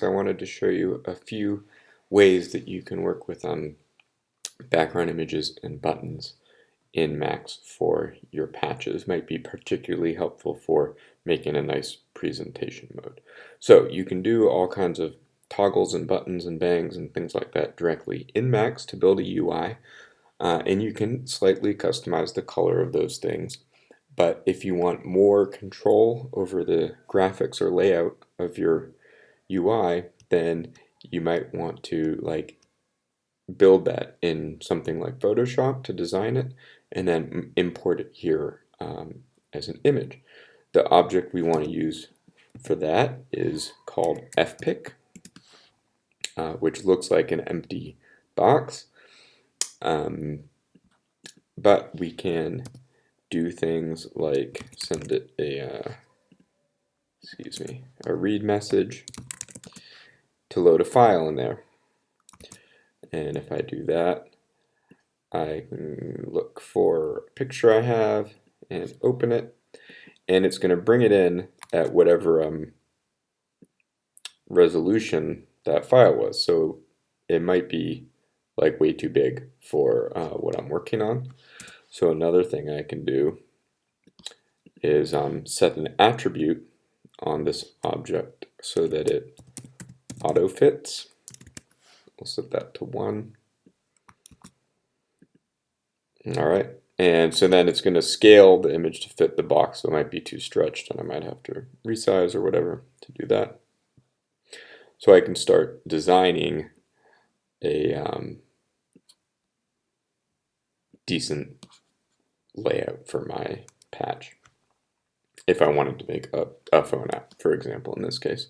I wanted to show you a few ways that you can work with background images and buttons in Max for your patches. Might be particularly helpful for making a nice presentation mode. So you can do all kinds of toggles and buttons and bangs and things like that directly in Max to build a UI, and you can slightly customize the color of those things. But if you want more control over the graphics or layout of your UI, then you might want to build that in something like Photoshop to design it and then import it here as an image. The object we want to use for that is called fpic, which looks like an empty box, but we can do things like send it a read message to load a file in there. And if I do that, I can look for a picture I have and open it, and it's going to bring it in at whatever resolution that file was. So it might be like way too big for what I'm working on. So another thing I can do is set an attribute on this object so that it auto fits. We'll set that to 1. Alright, and so then it's going to scale the image to fit the box, so it might be too stretched and I might have to resize or whatever to do that. So I can start designing a decent layout for my patch if I wanted to make a phone app, for example, in this case.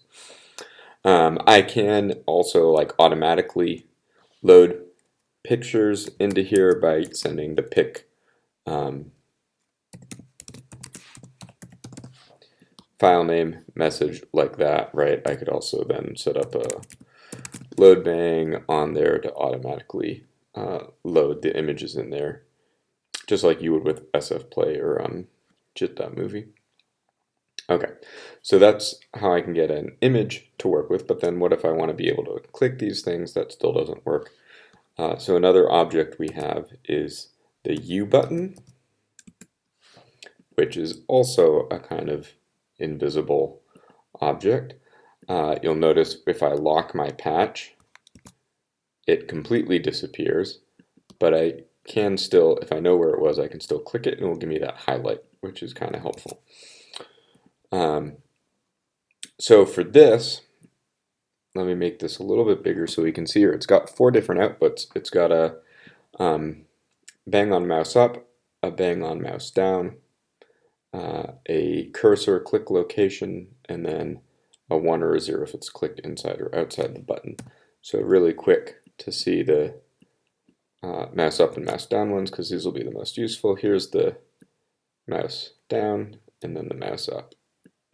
I can also automatically load pictures into here by sending the pic file name message like that, right? I could also then set up a load bang on there to automatically load the images in there, just like you would with SF Play or JIT.movie. Okay, so that's how I can get an image to work with, but then what if I want to be able to click these things? That still doesn't work. So another object we have is the ubutton, which is also a kind of invisible object. You'll notice if I lock my patch, it completely disappears, but I can still, if I know where it was, I can still click it and it will give me that highlight, which is kind of helpful. So for this, let me make this a little bit bigger so we can see here. It's got 4 different outputs. It's got a bang on mouse up, a bang on mouse down, a cursor click location, and then a 1 or a 0 if it's clicked inside or outside the button. So really quick to see the mouse up and mouse down ones, because these will be the most useful. Here's the mouse down and then the mouse up.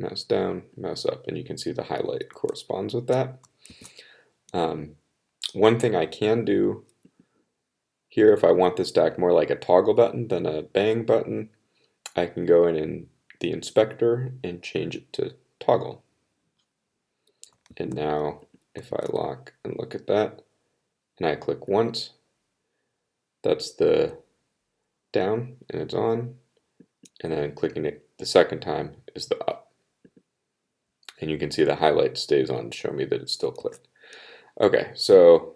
Mouse down, mouse up, and you can see the highlight corresponds with that. One thing I can do here, if I want this to act more like a toggle button than a bang button, I can go in the inspector and change it to toggle. And now if I lock and look at that, and I click once, that's the down and it's on, and then clicking it the second time is the up. And you can see the highlight stays on to show me that it's still clicked. Okay, so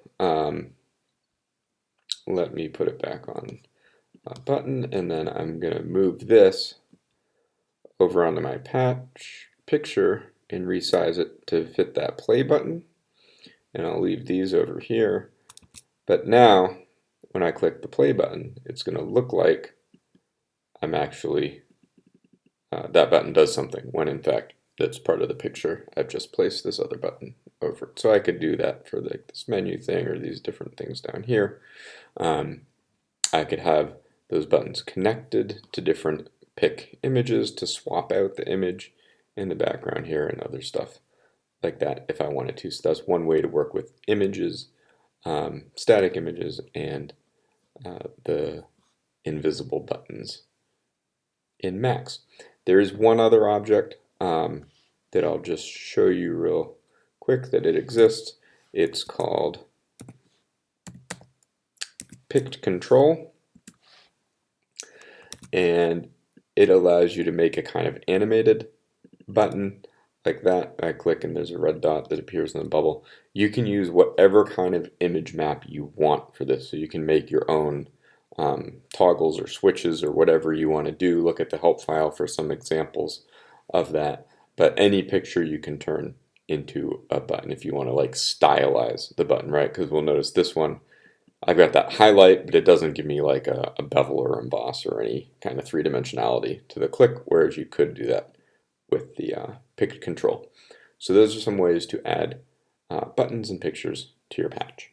let me put it back on a button, and then I'm going to move this over onto my patch picture and resize it to fit that play button. And I'll leave these over here. But now, when I click the play button, it's going to look like I'm actually, that button does something, when in fact, that's part of the picture. I've just placed this other button over it. So I could do that for this menu thing or these different things down here. I could have those buttons connected to different pick images to swap out the image in the background here and other stuff like that if I wanted to. So that's one way to work with images, static images, and the invisible buttons in Max. There is one other object that I'll just show you real quick that it exists. It's called picked control, and it allows you to make a kind of animated button like that. I click and there's a red dot that appears in the bubble. You can use whatever kind of image map you want for this, so you can make your own toggles or switches or whatever you want to do. Look at the help file for some examples of that, but any picture you can turn into a button if you want to like stylize the button, right? Because we'll notice this one, I've got that highlight, but it doesn't give me like a bevel or emboss or any kind of three-dimensionality to the click, whereas you could do that with the picked control. So those are some ways to add buttons and pictures to your patch.